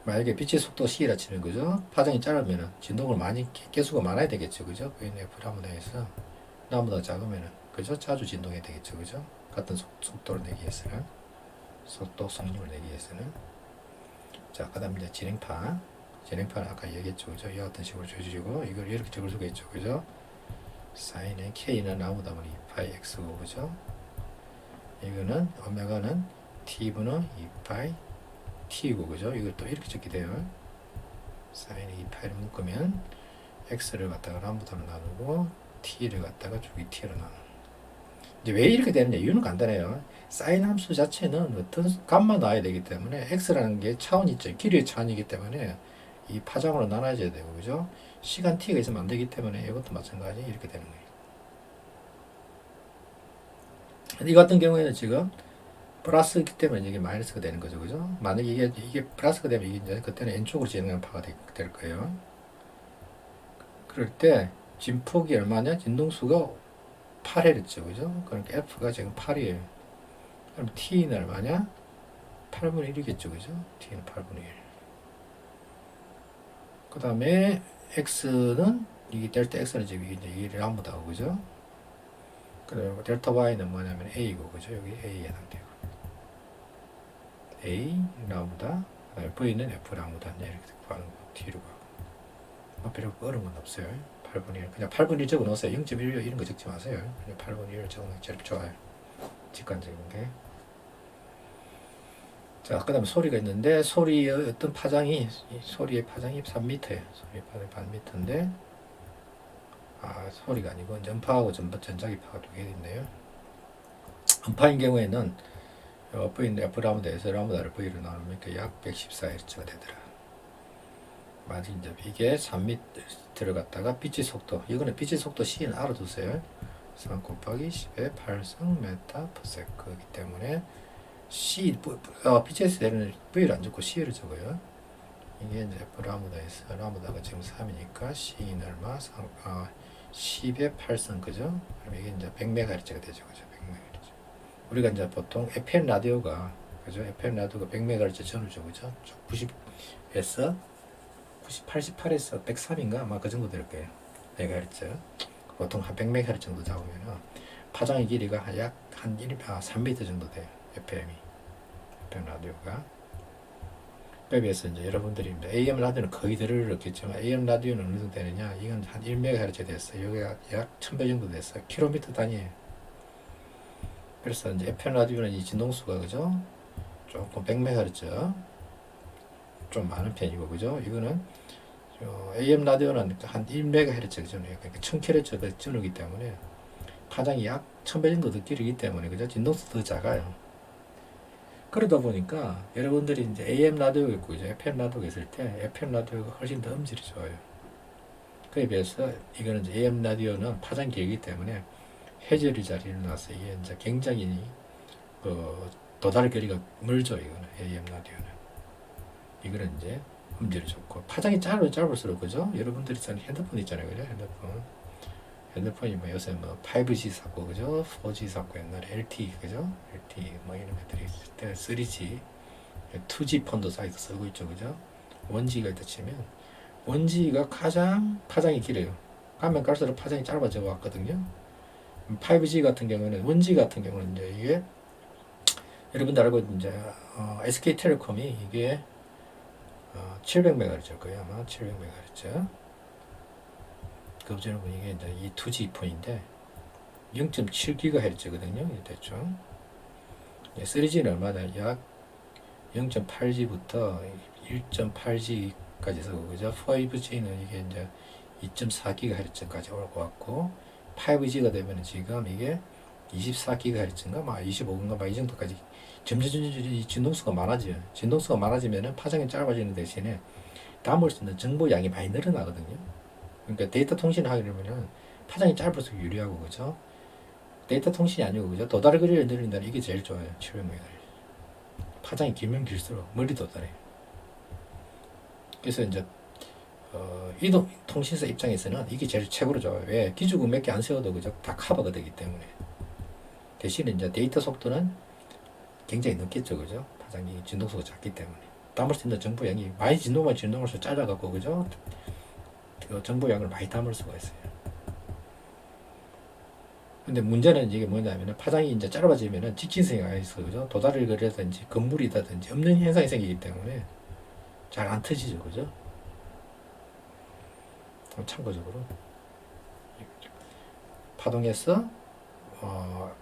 만약에 빛의 속도 C라 치는 거죠. 파장이 짧으면은 진동을 많이 개수가 많아야 되겠죠, 그죠? V는 F 라무다에서 라무다가 작으면은 그죠? 자주 진동해야 되겠죠, 그죠? 같은 속도를 내기 위해서는 속도 성능을 내기 위해서는. 자, 그다음 이제 진행파는 아까 얘기했죠, 그죠? 이 같은 식으로 줘주시고 이걸 이렇게 적을 수가 있죠, 그죠? 사인의 K는 라무다 보니 2파이 X고, 그죠? 이거는 오메가는 T분의 2파이 T고, 그죠? 이걸 또 이렇게 적게 돼요. 사인의 2파이를 묶으면 X를 갖다가 라무다로 나누고 T를 갖다가 주기 T로 나누는. 이제 왜 이렇게 되느냐? 이유는 간단해요. 사인 함수 자체는 어떤 값만 나와야 되기 때문에 X라는 게 차원이 있죠. 길이의 차원이기 때문에 이 파장으로 나눠져야 되고, 그죠? 시간 T가 있으면 안 되기 때문에 이것도 마찬가지 이렇게 되는 거예요. 근데 이 같은 경우에는 지금 플러스이기 때문에 이게 마이너스가 되는 거죠, 그죠? 만약에 이게 플러스가 되면 이게 이제 그때는 N쪽으로 진행하는 파가 될 거예요. 그럴 때 진폭이 얼마냐? 진동수가 8Hz, 그죠? 그러니까 F가 지금 8이에요. 그럼 T는 얼마냐? 8분의 1이겠죠, 그죠? T는 8분의 1. 그 다음에 X는 이게 델타 X는 지금 이게 1을 안 보다고, 그죠? 그리고 델타 Y는 뭐냐면 A고, 그죠? 여기 A에 해당되고. A 라무다, V는 F 라무다, 이렇게 구하는 거, T로 가고. 뭐 별로 어려운 건 없어요. 8분의 1. 그냥 8분의 1 적어 놓으세요. 0.1 이런 거 적지 마세요. 그냥 8분의 1 적어 놓으면 제일 좋아요. 직관적인 게. 자, 그 다음에 소리가 있는데, 소리의 어떤 파장이, 소리의 파장이 3m예요. 소리의 파장이 반 미터인데, 소리가 아니고, 음파하고 전자기파가 두 개 있네요. 음파인 경우에는, V는 F 라무다에서 라무다를 V로 나누면 약 114Hz가 되더라. 맞아, 이제 이게 3m를 갖다가 빛의 속도, 이거는 빛의 속도 C는 알아두세요. 3 곱하기 10의 8성 메타 퍼 세크이기 때문에, BTS 대는 V를 안 적고 C를 적어요. 이게 이제 F 라무다에서 라무다가 지금 3이니까 C는 얼마? 10의 8선, 그죠? 그럼 이게 이제 100MHz가 되죠, 그죠? 100MHz. 우리가 이제 보통 FM 라디오가, 그죠? FM 라디오가 100MHz 전후죠, 그죠? 90에서 88에서 103인가 아마 그 정도 될 거예요. 메가헤르츠. 보통 한 100MHz 정도 잡으면 파장의 길이가 약 한 3m 정도 돼요. FM 라디오가. 그에 비해서 이제 여러분들이 AM 라디오는 거의 들으셨겠지만 AM 라디오는 어느 정도 되느냐? 이건 한 1MHz 됐어요. 여기가 약 1000배 정도 됐어요. 킬로미터 단위예요. 그래서 이제 FM 라디오는 이 진동수가, 그죠? 조금 100MHz 좀 많은 편이고, 그죠? 이거는 AM 라디오는 한 1MHz 전후예요. 그러니까 1000kHz 전후기 때문에 파장이 약 1000배 정도 더 길이기 때문에, 그죠? 진동수 더 작아요. 그러다 보니까 여러분들이 이제 AM 라디오가 있고 이제 FM 라디오가 있을 때 FM 라디오가 훨씬 더 음질이 좋아요. 그에 비해서 이거는 이제 AM 라디오는 파장 길기 때문에 해저리 잘 일어나서 이게 이제 굉장히 도달 거리가 멀죠. 이거는 AM 라디오는. 이거는 이제 음질이 좋고 파장이 짧을수록, 그죠? 여러분들이 쓰는 핸드폰 있잖아요, 그죠? 핸드폰이 뭐 요새 뭐 5G 샀고, 그죠? 4G 샀고, 옛날에 LTE, 그죠? LTE 뭐 이런 것들이 있을 때 3G, 2G 폰도 사이트 쓰고 있죠, 그죠? 1G가 있다 치면 1G가 가장 파장이 길어요. 가면 갈수록 파장이 짧아져 왔거든요. 5G 같은 경우는 1G 같은 경우는 이제 이게 여러분들 알고 이제 SK텔레콤이 이게 700MHz일 거예요, 아마 700MHz. 그 여러분 이게 이제 이 2G 폰인데 0.7GHz거든요. 대충. 3G는 얼마나 약 0.8G부터 1.8G까지 쓰고, 그죠? 5G는 이게 이제 2.4GHz까지 올고 왔고 5G가 되면 지금 이게 24GHz인가 막 25인가 막 이 정도까지 점점 이 진동수가 많아져요. 진동수가 많아지면은 파장이 짧아지는 대신에 담을 수 있는 정보 양이 많이 늘어나거든요. 그러니까 데이터 통신을 하게 되면은 파장이 짧을수록 유리하고, 그죠? 데이터 통신이 아니고, 그죠? 도달 거리를 늘린다는 이게 제일 좋아요. 700MHz. 파장이 길면 길수록 멀리 도달해. 그래서 이제 이동 통신사 입장에서는 이게 제일 최고로 좋아요. 왜? 기주국 몇 개 안 세워도 그죠? 다 커버가 되기 때문에. 대신에 이제 데이터 속도는 굉장히 늦겠죠, 그죠? 파장이 진동수가 작기 때문에. 담을 수 있는 정보량이 많이 진동할수록 짧아갖고, 그죠? 그 정보량을 많이 담을 수가 있어요. 근데 문제는 이게 뭐냐면은 파장이 이제 짧아지면은 직진성이 있어, 그죠? 도달을 그려든지 건물이라든지 없는 현상이 생기기 때문에 잘 안 터지죠, 그죠? 참고적으로 파동에서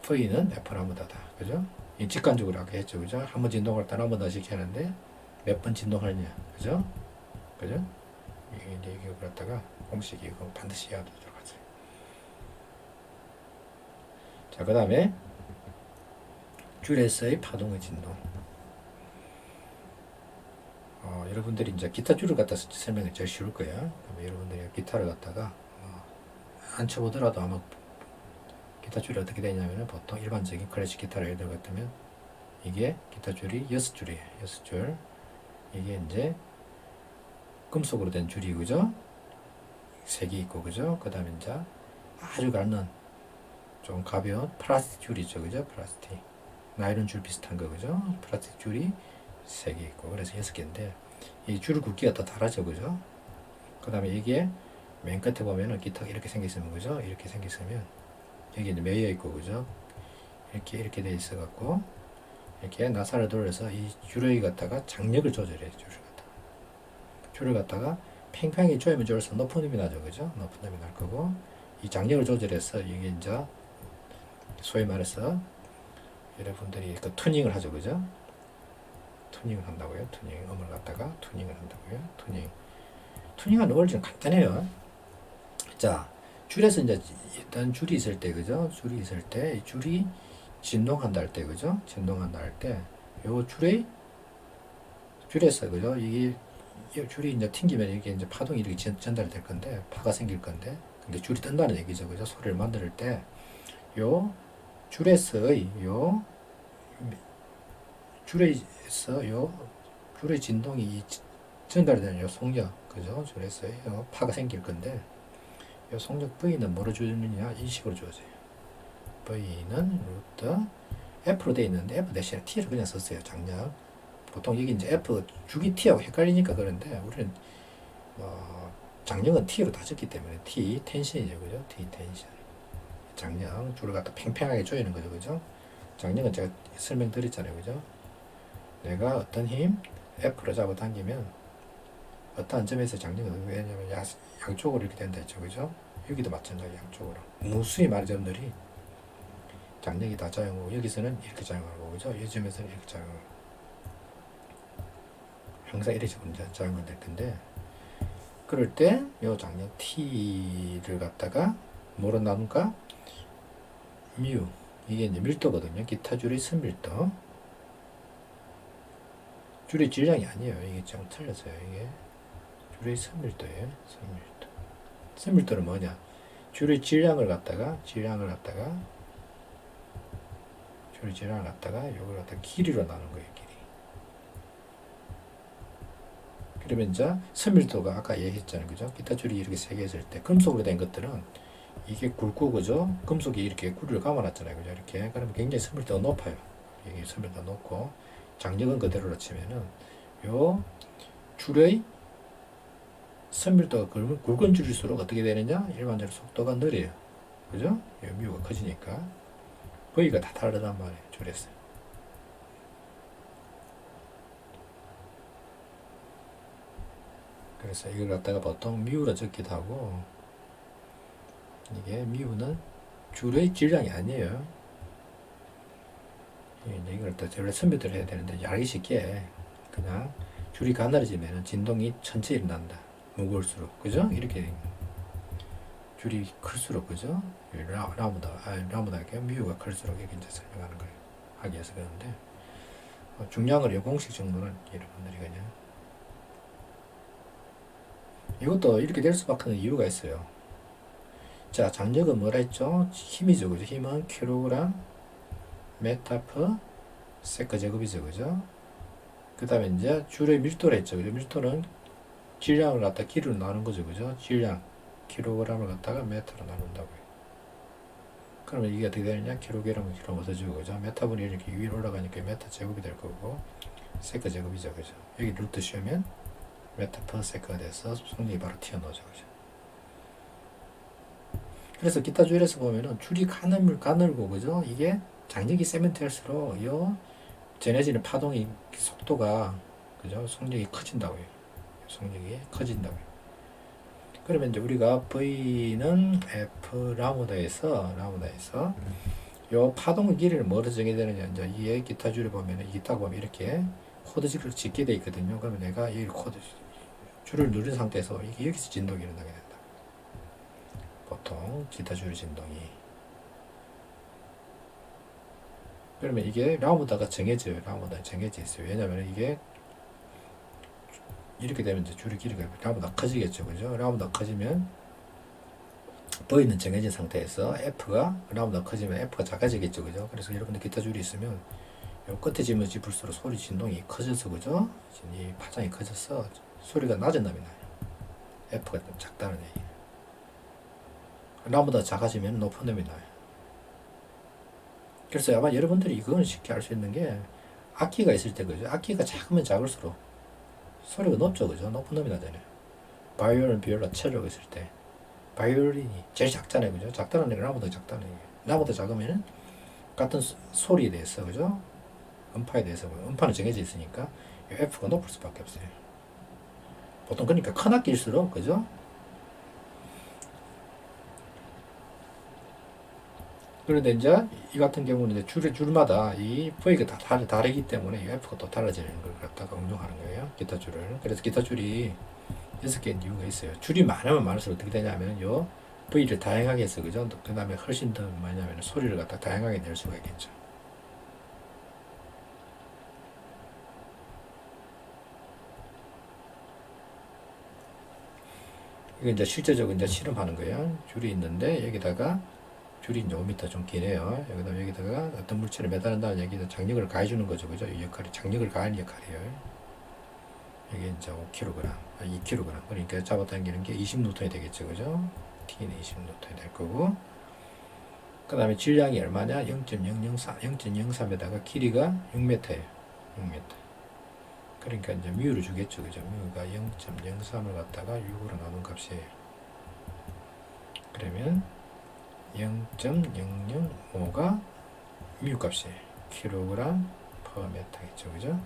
V는 F나무다다, 그죠? 이 직관적으로 아까 했죠, 그죠? 한 번 진동할 때 한 번 더 시키는데 몇 번 진동하느냐, 그죠? 그죠? 이게 이제 이거 그렇다가 공식이 이거 반드시 해야 되도록 하죠. 자, 그 다음에 줄에서의 파동의 진동. 여러분들이 이제 기타 줄을 갖다 설명이 제일 쉬울 거예요. 여러분들이 기타를 갖다가 안 쳐보더라도 아마 기타 줄이 어떻게 되냐면은 보통 일반적인 클래식 기타를 예를 들어 같으면 이게 기타 줄이 6줄이에요. 6줄. 이게 이제 금속으로 된 줄이, 그죠? 3개 있고, 그죠? 그 다음에 이제 아주 얇은 좀 가벼운 플라스틱 줄이 있죠, 그죠? 플라스틱. 나일론 줄 비슷한 거, 그죠? 플라스틱 줄이 3개 있고, 그래서 6개인데, 이 줄 굵기가 더 다르죠, 그죠? 그 다음에 이게 맨 끝에 보면은 기타가 이렇게 생겼으면, 그죠? 이렇게 생겼으면, 여기 이제 매여 있고, 그죠? 이렇게 돼 있어 갖고, 이렇게 나사를 돌려서 이 줄을 갖다가 장력을 조절해요, 줄을 갖다가 팽팽하게 조이면 조일수록 높은 음이 나죠, 그죠? 높은 음이 날 거고, 이 장력을 조절해서 이게 이제 소위 말해서 여러분들이 그 튜닝을 하죠, 그죠? 튜닝을 한다고요. 튜닝, 음을 갖다가 튜닝을 한다고요. 튜닝하는 원리는 간단해요. 자, 줄에서 이제 일단 줄이 있을 때, 그죠? 줄이 있을 때, 이 줄이 진동한다 할 때, 그죠? 진동한다 할 때, 요 줄에서, 그죠? 이게 줄이 이제 튕기면 이게 이제 파동이 이렇게 전달이 될 건데, 파가 생길 건데, 근데 줄이 뜬다는 얘기죠, 그죠? 소리를 만들 때, 요 줄에서의 줄의 진동이 전달되는 요 속력, 그죠? 줄에서의 파가 생길 건데, 요 속력 V는 뭐로 주느냐? 이 식으로 주어져요. V는 루트 F로 되어 있는데, F 대신에 T를 그냥 썼어요, 장력. 보통 여기 이제 F 주기 T하고 헷갈리니까 그런데, 우리는 장력은 T로 다 적기 때문에 T 텐션이죠, 그죠? T 텐션. 장력 줄을 갖다 팽팽하게 조이는 거죠, 그죠? 장력은 제가 설명드렸잖아요, 그죠? 내가 어떤 힘 F로 잡아 당기면 어떠한 점에서 장력은, 왜냐면 양쪽으로 이렇게 된다 했죠, 그죠? 여기도 마찬가지, 양쪽으로. 무수히 많은 점들이 장력이 다 작용하고, 여기서는 이렇게 작용하고, 그죠? 이 점에서는 이렇게 작용하고, 항상 이렇게 작용이 될 텐데, 그럴 때 이 장력 T를 갖다가 뭐로 나눌까? 뮤, 이게 이제 밀도거든요. 기타 줄의 선밀도. 줄의 질량이 아니에요. 이게 좀 틀렸어요. 이게 줄의 선밀도예요. 선밀도는 뭐냐? 줄의 질량을 갖다가 이걸 갖다가 길이로 나눈 거예요. 길이. 그러면 이제 선밀도가 아까 얘기했잖아요, 그죠? 기타 줄이 이렇게 3개 있을 때 금속으로 된 것들은 이게 굵고, 그죠? 금속이 이렇게 구리를 감아놨잖아요, 그죠? 이렇게. 그러면 굉장히 선밀도가 높아요. 이게 선밀도가 높고, 장력은 그대로로 치면은 요 줄의 선밀도가 굵은 줄일수록 어떻게 되느냐? 일반적으로 속도가 느려요, 그죠? 요 뮤가 커지니까. V가 다 다르단 말이에요, 줄에서. 그래서 이걸 갖다가 보통 뮤로 적기도 하고, 이게 뮤는 줄의 질량이 아니에요. 이걸 또 원래 선별을 해야 되는데, 알기 쉽게 그냥 줄이 가늘어지면 진동이 천천히 일어난다. 무거울수록, 그죠? 이렇게 줄이 클수록, 그죠? 라무다게 뮤가 클수록 이렇게 이제 설명하는 거예요. 하기 위해서 그러는데, 중량을 공식 정도는 여러분들이 그냥 이것도 이렇게 될 수밖에 없는 이유가 있어요. 자, 장력은 뭐라 했죠? 힘이죠, 그죠? 힘은 킬로그램 메타퍼 세컨 제곱이죠, 그죠? 그 다음에 이제 줄의 밀도라 했죠, 그죠? 밀도는 질량을 갖다 길이로 나눈 거죠. 그죠? 질량. 킬로그램을 갖다가 메타로 나눈다고요. 그러면 이게 어떻게 되느냐? 킬로그램은 킬로 못해주고, 그죠? 메타분이 이렇게 위로 올라가니까 메타 제곱이 될 거고, 세크 제곱이죠. 그죠? 여기 루트 씌우면 메타 퍼 세크가 돼서 속력이 바로 튀어나오죠. 그죠? 그래서 기타 줄에서 보면은 줄이 가늘고, 그죠? 이게 장력이 세면트일수록 요 전해지는 파동이 속도가, 그죠? 속력이 커진다고요. 속력이 커진다고요. 그러면 이제 우리가 V는 F 라무다에서 요 파동 길이를 뭐로 정해되느냐, 이제 이게 기타 줄에 보면은 기타 보면 이렇게 코드지를 짓게 돼 있거든요. 그러면 내가 이 코드 줄을 누른 상태에서 이게 여기서 진동이 일어나게 된다. 보통 기타 줄 진동이. 그러면 이게 라무다가 정해져요. 라무다 정해져 있어요. 왜냐면 이게 이렇게 되면 이제 줄의 길이가 라무다 커지겠죠. 그죠? 라무다 커지면 V는 정해진 상태에서 F가 라무다 커지면 F가 작아지겠죠. 그죠? 그래서 여러분들 기타 줄이 있으면 요 끝에 집을수록 소리 진동이 커져서, 그죠? 이 파장이 커져서 소리가 낮은 놈이 나요. F가 좀 작다는 얘기예요. 라무다 작아지면 높은 놈이 나요. 그래서 아마 여러분들이 이건 쉽게 알 수 있는 게 악기가 있을 때, 그죠? 악기가 작으면 작을수록 소리가 높죠. 그죠? 높은 놈이 나잖아요. 바이올린, 비올라, 첼로가 있을 때 바이올린이 제일 작잖아요. 그죠? 작다는 얘기는 라무다 작다는 얘기예요. 라무다 작으면 같은 소리에 대해서, 그죠? 음파에 대해서, 음파는 정해져 있으니까 F가 높을 수밖에 없어요. 보통 그러니까 큰 악기일수록, 그죠? 그런데 이제 이 같은 경우는 이제 줄마다 이 V가 다 다르기 때문에 이 F가 또 달라지는 걸 갖다가 응용하는 거예요. 기타 줄을. 그래서 기타 줄이 6개인 이유가 있어요. 줄이 많으면 많을수록 어떻게 되냐면 요 V를 다양하게 해서, 그죠? 그 다음에 훨씬 더 뭐냐면 소리를 갖다 다양하게 낼 수가 있겠죠. 이거 이제 실제적으로 이제 실험하는 거예요. 줄이 있는데 여기다가 줄이 이제 5m 좀 기네요. 여기다가 어떤 물체를 매달은다는 얘기는 장력을 가해주는 거죠. 그죠? 이 역할이 장력을 가하는 역할이에요. 이게 이제 5kg, 2kg. 그러니까 잡아당기는 게 20N이 되겠죠. 그죠? T는 20N이 될 거고. 그 다음에 질량이 얼마냐? 0.003에다가 길이가 6m예요. 6m. 그러니까 이제 뮤를 주겠죠. 그죠? 뮤가 0.03을 갖다가 6으로 나눈 값이에요. 그러면 0.005가 뮤 값이에요. 킬로그램 퍼 메타겠죠. 그죠?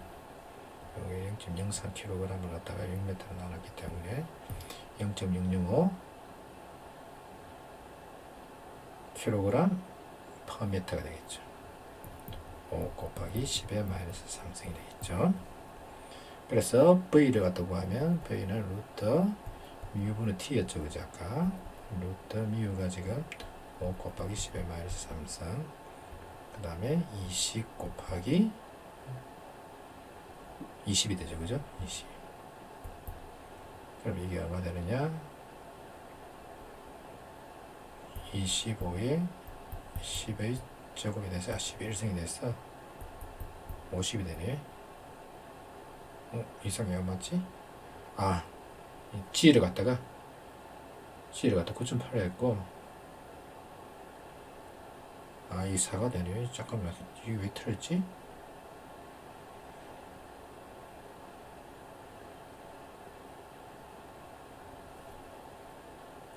여기 0.03kg을 갖다가 6m로 나눴기 때문에 0.005 kg 퍼 메타가 되겠죠. 5 곱하기 10의 마이너스 3승이 되겠죠. 그래서 V를 갖다 구하면 V는 루트 뮤분의 T였죠. 그죠? 아까 루트 뮤가 지금 5 곱하기 10의 마이너스 3승, 그 다음에 20 곱하기 20이 되죠. 그죠? 20. 그럼 이게 얼마 되느냐? 25에 10의 제곱이 돼서 11승이 돼서 50이 되네. 이상이 안 맞지? G를 갖다가 9.8 했고, 이 4가 되네. 잠깐만, 이게 왜 틀렸지?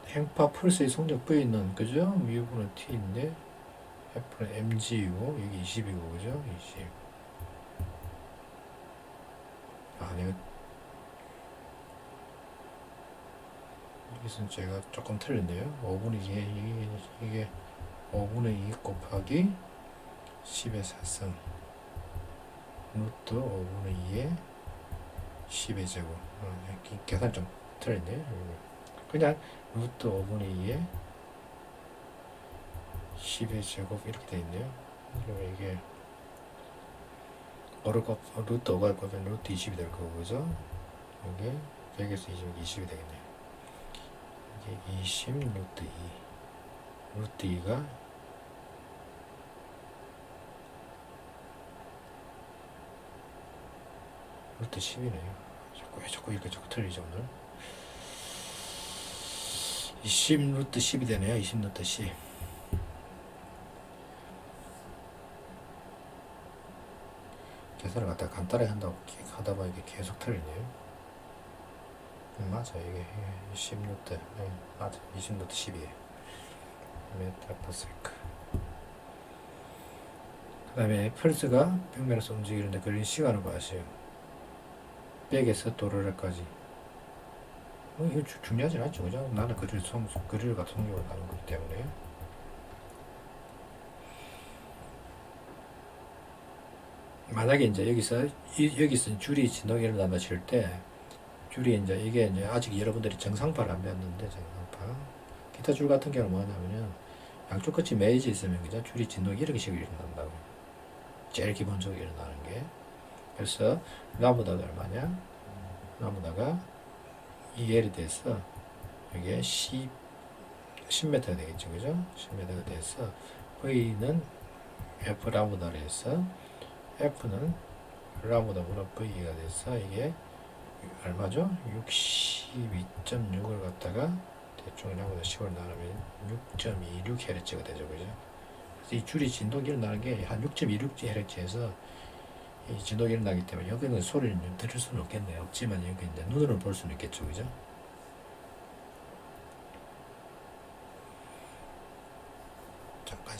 행파 펄스의 성적 V는, 그죠? 뮤분은 T인데 F는 mg이고 여기 20이고, 그죠? 20. 내가 여기서 제가 조금 틀렸네요. 5분의 2, 이게 5분의 2 곱하기 10의 4승 루트 5분의 2의 10의 제곱. 계산 좀 틀렸네요. 그냥 루트 5분의 2의 10의 제곱 이렇게 되어 있네요. 그러면 이게 루트 5가 곱하면 루트 20이 될 거고, 그죠? 이게 100에서 20이 되겠네요. 이게 20 루트 2. 루트 2가 루트 10이네요. 왜 자꾸 이렇게 틀리죠, 오늘? 20 루트 10이 되네요. 20 루트 10. 계산을 갖다 간단하게 한다고 하다 보니까 계속 틀리네요. 맞아, 이게 20 루트, 네, 맞아, 20 루트 10이에요. 메타 퍼 세크. 그 다음에 펄스가 평면에서 움직이는데 걸린 시간을 구하세요. 100에서 도르래까지. 이거 중요하진 않죠, 그죠? 나는 그릴과 성격을 가는 거기 때문에. 만약에 이제 여기서 줄이 진동이 일어난다 칠 때, 줄이 이게 이제 아직 여러분들이 정상파를 안 배웠는데, 정상파. 기타 줄 같은 경우는 뭐냐면요. 양쪽 끝이 매이지 있으면, 그죠? 줄이 진동이 이렇게 식으로 일어난다고. 제일 기본적으로 일어나는 게. 그래서, 라무다가 얼마냐? 라무다가 2L이 돼서, 이게 10m가 되겠죠, 그죠? 10m가 돼서, V는 F 라무다로 해서, F는 라무다보다 V가 돼서, 이게 얼마죠? 62.6을 갖다가 대충 라무다 10을 나누면 6.26Hz가 되죠, 그죠? 그래서 이 줄이 진동이 일어나는 게 한 6.26Hz에서 이 진동이 일어나기 때문에 여기는 소리를 좀 들을 수는 없겠네요. 없지만 여기 이제 눈으로 볼 수는 있겠죠, 그죠? 잠깐